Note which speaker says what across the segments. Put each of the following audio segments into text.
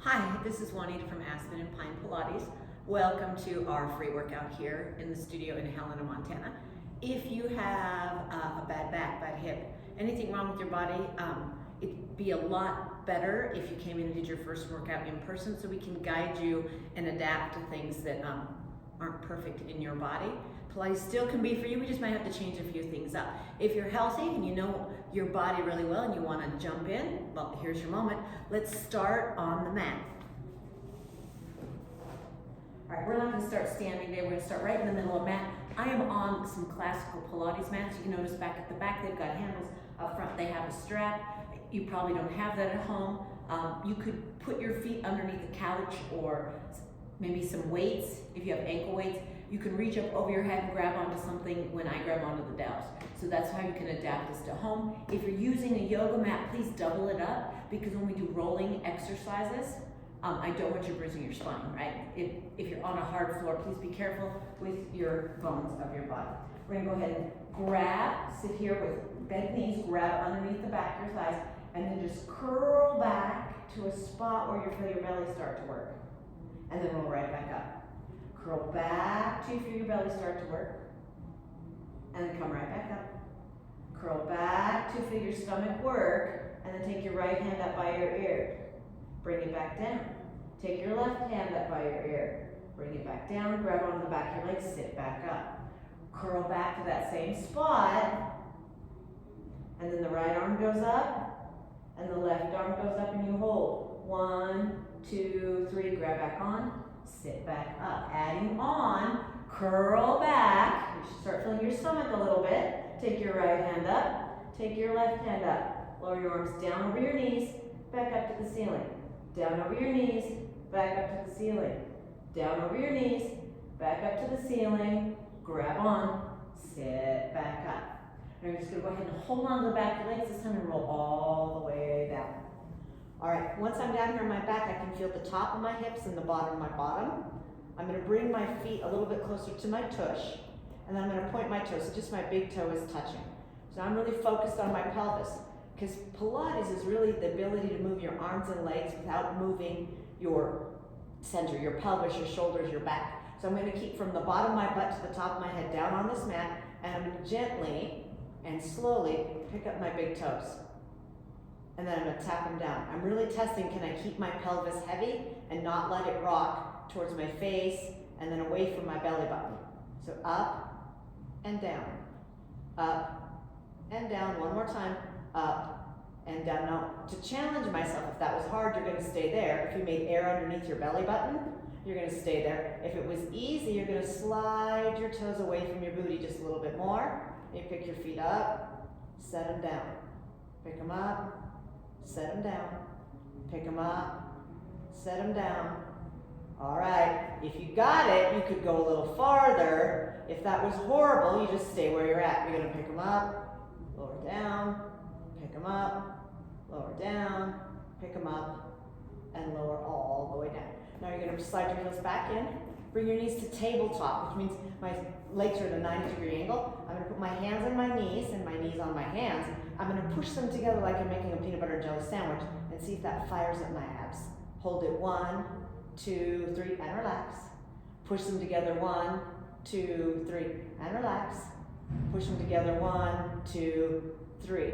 Speaker 1: Hi, this is Juanita from Aspen and Pine Pilates. Welcome to our free workout here in the studio in Helena, Montana. If you have a bad back, bad hip, anything wrong with your body, it'd be a lot better if you came in and did your first workout in person so we can guide you and adapt to things that aren't perfect in your body. Pilates still can be for you, we just might have to change a few things up. If you're healthy and you know your body really well and you want to jump in, well, here's your moment. Let's start on the mat. All right, we're not going to start standing today, we're going to start right in the middle of the mat. I am on some classical Pilates mats. You can notice back at the back they've got handles, up front they have a strap. You probably don't have that at home. You could put your feet underneath the couch or maybe some weights. If you have ankle weights, you can reach up over your head and grab onto something when I grab onto the dowels. So that's how you can adapt this to home. If you're using a yoga mat, please double it up, because when we do rolling exercises, I don't want you bruising your spine, right? If you're on a hard floor, please be careful with your bones of your body. We're gonna go ahead and grab, sit here with bent knees, grab underneath the back of your thighs, and then just curl back to a spot where you feel your belly start to work. And then roll right back up. Curl back till you feel your belly start to work. And then come right back up. Curl back till you feel your stomach work. And then take your right hand up by your ear. Bring it back down. Take your left hand up by your ear. Bring it back down. Grab onto the back of your legs. Sit back up. Curl back to that same spot. And then the right arm goes up. And the left arm goes up and you hold. 1, 2, 3. Grab back on. Sit back up. Adding on. Curl back. You should start feeling your stomach a little bit. Take your right hand up. Take your left hand up. Lower your arms down over your knees. Back up to the ceiling. Down over your knees. Back up to the ceiling. Down over your knees. Back up to the ceiling. Grab on. Sit back up. Now you're just going to go ahead and hold on to the back of your legs this time and roll all the way down. All right, once I'm down here on my back, I can feel the top of my hips and the bottom of my bottom. I'm going to bring my feet a little bit closer to my tush, and then I'm going to point my toes, so just my big toe is touching. So I'm really focused on my pelvis, because Pilates is really the ability to move your arms and legs without moving your center, your pelvis, your shoulders, your back. So I'm going to keep from the bottom of my butt to the top of my head down on this mat, and I'm going to gently and slowly pick up my big toes. And then I'm going to tap them down. I'm really testing, can I keep my pelvis heavy and not let it rock towards my face and then away from my belly button. So up and down, up and down. One more time, up and down. Now, to challenge myself, if that was hard, you're going to stay there. If you made air underneath your belly button, you're going to stay there. If it was easy, you're going to slide your toes away from your booty just a little bit more. You pick your feet up, set them down. Pick them up. Set them down, pick them up, set them down. All right, if you got it, you could go a little farther. If that was horrible, you just stay where you're at. You're gonna pick them up, lower down, pick them up, lower down, pick them up, and lower all the way down. Now you're gonna slide your heels back in, bring your knees to tabletop, which means my legs are at a 90-degree angle. I'm gonna put my hands on my knees and my knees on my hands. I'm going to push them together like I'm making a peanut butter and jelly sandwich and see if that fires up my abs. Hold it, 1, 2, 3, and relax. Push them together, 1, 2, 3, and relax. Push them together, 1, 2, 3,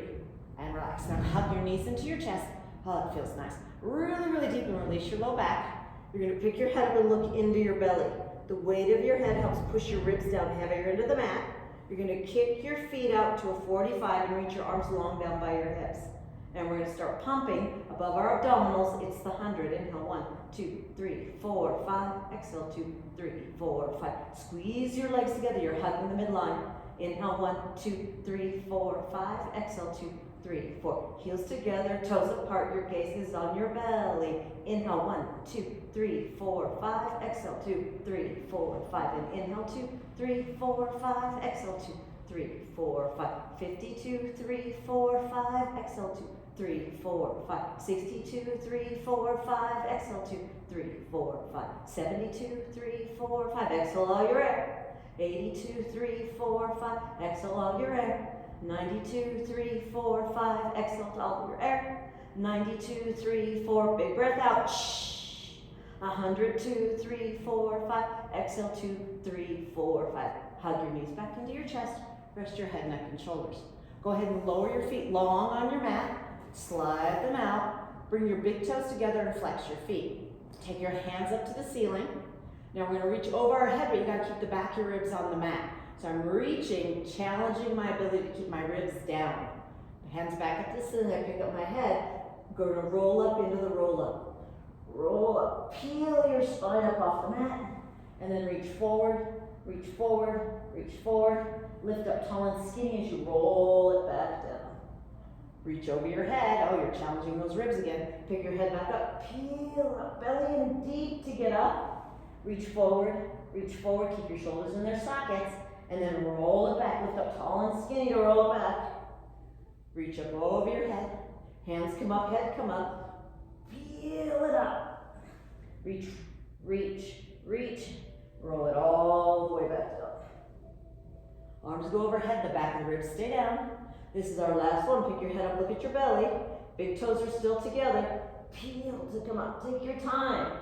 Speaker 1: and relax. Now hug your knees into your chest. Oh, that feels nice. Really, really deep, and release your low back. You're going to pick your head up and look into your belly. The weight of your head helps push your ribs down heavier into the mat. You're going to kick your feet out to a 45 and reach your arms long down by your hips. And we're going to start pumping above our abdominals. It's the 100. Inhale, 1, 2, 3, 4, 5. Exhale, 2, 3, 4, 5. Squeeze your legs together. You're hugging the midline. Inhale, 1, 2, 3, 4, 5. Exhale, 2, 3, 4. Heels together, toes apart. Your gaze is on your belly. Inhale, 1, 2, 3, 4, 5. Exhale, 2, 3, 4, 5. And inhale, 2, 3, 4, 5. Exhale, 2, 3, 4, 5. 52, 3, 4, 5. Exhale, 2, 3, 4, 5. 62, 3, 4, 5. Exhale, 2, 3, 4, 5. 72, 3, 4, 5. Exhale all your air. 82, 3, 4, 5. Exhale all your air. 92, 3, 4, 5. Exhale all your air. 92, 3, 4. Big breath out. Shh.
Speaker 2: 100, 2, 3, 4, 5. Exhale, 2, 3, 4, 5. Hug your knees back into your chest. Rest your head, neck, and shoulders. Go ahead and lower your feet long on your mat. Slide them out. Bring your big toes together and flex your feet. Take your hands up to the ceiling. Now we're gonna reach over our head, but you gotta keep the back of your ribs on the mat. So I'm reaching, challenging my ability to keep my ribs down. Hands back at the ceiling, I pick up my head. Go to roll up into the roll up. Roll up, peel your spine up off the mat, and then reach forward, reach forward, reach forward. Lift up tall and skinny as you roll it back down. Reach over your head. Oh, you're challenging those ribs again. Pick your head back up, peel up, belly in deep to get up. Reach forward, keep your shoulders in their sockets, and then roll it back. Lift up tall and skinny to roll it back. Reach up over your head. Hands come up, head come up. Peel it up. Reach, reach, reach. Roll it all the way back up. Arms go overhead, the back of the ribs stay down. This is our last one. Pick your head up, look at your belly. Big toes are still together. Peel to come up. Take your time.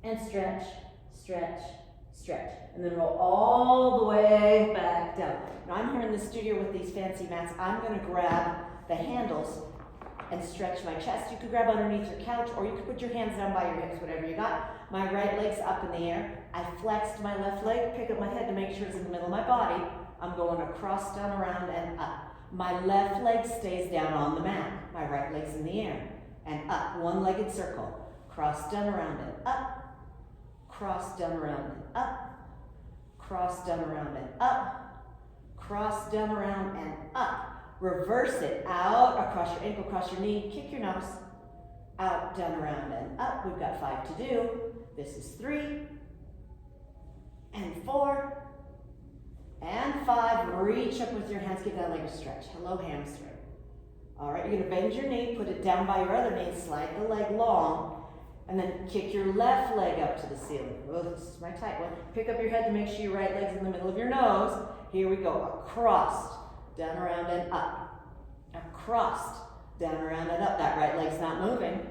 Speaker 2: And stretch, stretch, stretch. And then roll all the way back down. Now I'm here in the studio with these fancy mats. I'm gonna grab the handles and stretch my chest. You could grab underneath your couch, or you could put your hands down by your hips, whatever you got. My right leg's up in the air. I flexed my left leg, pick up my head to make sure it's in the middle of my body. I'm going across, down, around, and up. My left leg stays down on the mat. My right leg's in the air. And up, one-legged circle. Cross, down, around, and up. Cross, down, around, and up. Cross, down, around, and up. Cross, down, around, and up. Reverse it out, across your ankle, across your knee, kick your nose. Out, down, around, and up. We've got 5 to do. This is 3, and 4, and 5. Reach up with your hands, give that leg a stretch. Hello, hamstring. All right, you're gonna bend your knee, put it down by your other knee, slide the leg long, and then kick your left leg up to the ceiling. Oh, this is my tight one. Pick up your head to make sure your right leg's in the middle of your nose. Here we go, across, down, around, and up. Across, down, around, and up. That right leg's not moving.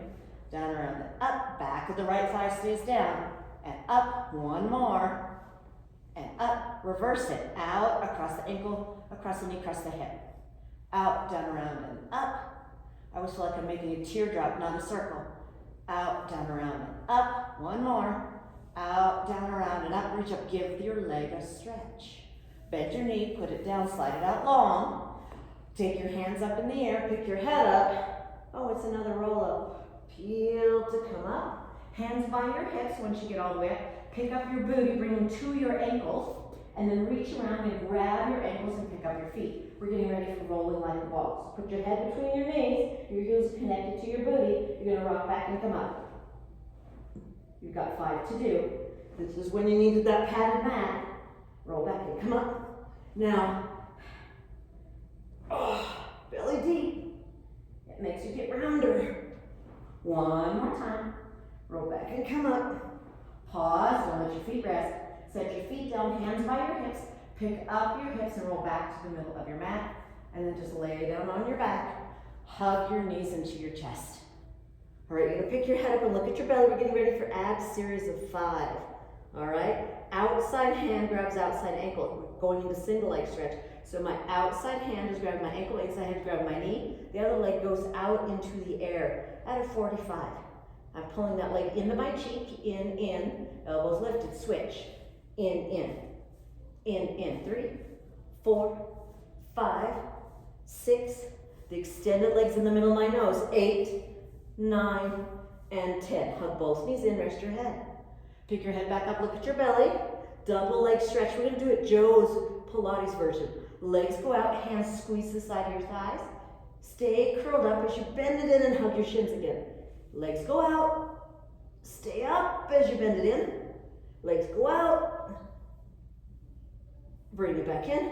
Speaker 2: Down, around, and up. Back of the right thigh stays down. And up, one more. And up, reverse it. Out, across the ankle, across the knee, across the hip. Out, down, around, and up. I always feel like I'm making a teardrop, not a circle. Out, down, around, and up. One more. Out, down, around, and up. Reach up, give your leg a stretch. Bend your knee, put it down, slide it out long. Take your hands up in the air, pick your head up. Oh, it's another roll up. Peel to come up. Hands by your hips once you get all the way up. Pick up your booty, bring them to your ankles, and then reach around and grab your ankles and pick up your feet. We're getting ready for rolling like balls. Put your head between your knees, your heels connected to your booty. You're gonna rock back and come up. You've got 5 to do. This is when you needed that padded mat. Roll back and come up. Now, belly deep. It makes you get rounder. One more time. Roll back and come up. Pause, don't let your feet rest. Set your feet down, hands by your hips. Pick up your hips and roll back to the middle of your mat. And then just lay down on your back. Hug your knees into your chest. All right, you're gonna pick your head up and look at your belly. We're getting ready for abs series of 5. All right, outside hand grabs outside ankle, going into single leg stretch. So my outside hand is grabbing my ankle, inside hand is grabbing my knee. The other leg goes out into the air at a 45. I'm pulling that leg into my cheek, in, elbows lifted, switch, in. 3, 4, 5, 6. The extended legs in the middle of my nose, 8, 9, and 10. Hug both knees in, rest your head. Pick your head back up, look at your belly. Double leg stretch. We're gonna do it Joe's Pilates version. Legs go out, hands squeeze the side of your thighs. Stay curled up as you bend it in and hug your shins again. Legs go out, stay up as you bend it in. Legs go out, bring it back in.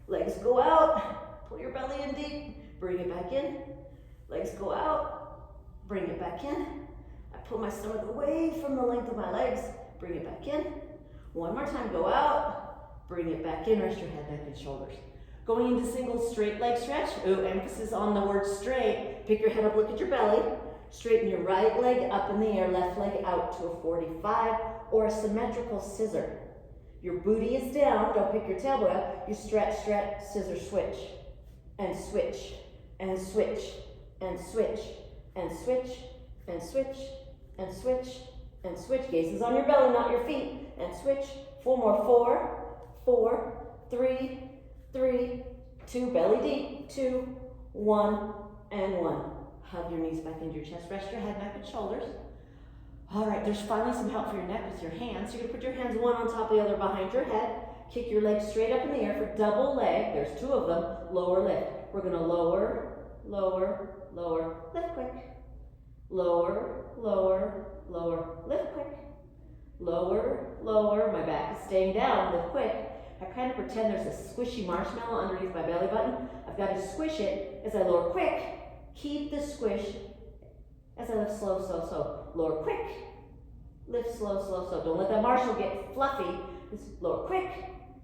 Speaker 2: Legs go out, pull your belly in deep, bring it back in. Legs go out, bring it back in. I pull my stomach away from the length of my legs, bring it back in. One more time, go out, bring it back in, rest your head, neck, and shoulders. Going into single straight leg stretch. Ooh, emphasis on the word straight. Pick your head up, look at your belly. Straighten your right leg up in the air, left leg out to a 45 or a symmetrical scissor. Your booty is down, don't pick your tailbone up. You stretch, stretch, scissor, switch, and switch, and switch, and switch, and switch, and switch, and switch, and switch. Gaze is on your belly, not your feet, and switch. 4 more, 4, 4, 3, 3, 2, belly deep, 2, 1, and 1. Hug your knees back into your chest, rest your head, neck, and shoulders. All right, there's finally some help for your neck with your hands. So you're gonna put your hands one on top of the other behind your head. Kick your legs straight up in the air for double leg. There's 2 of them, lower lift. We're gonna lower, lower, lower, lift quick. Lower, lower, lower, lift quick. Lower, lower, my back is staying down, lift quick. I kind of pretend there's a squishy marshmallow underneath my belly button. I've got to squish it as I lower quick. Keep the squish as I lift slow, slow, slow. Lower quick, lift slow, slow, slow. Don't let that marshall get fluffy. Just lower quick,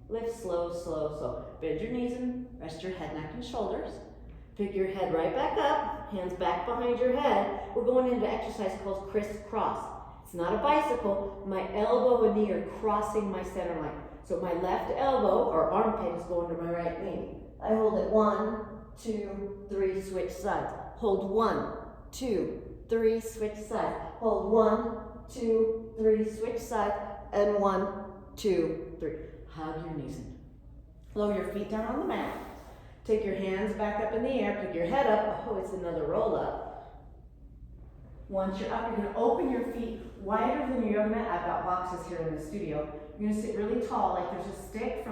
Speaker 2: lift slow, slow, slow. Bend your knees and rest your head, neck, and shoulders. Pick your head right back up, hands back behind your head. We're going into an exercise called crisscross. It's not a bicycle. My elbow and knee are crossing my center line. So my left elbow or armpit is going to my right knee. I hold it 1, 2, 3, switch sides. Hold 1, 2, 3, switch sides. Hold 1, 2, 3, switch sides, and 1, 2, 3. Hug your knees in. Lower your feet down on the mat. Take your hands back up in the air. Pick your head up. Oh, it's another roll up. Once you're up, you're going to open your feet wider than your yoga mat. I've got boxes here in the studio. You're going to sit really tall, like there's a stick from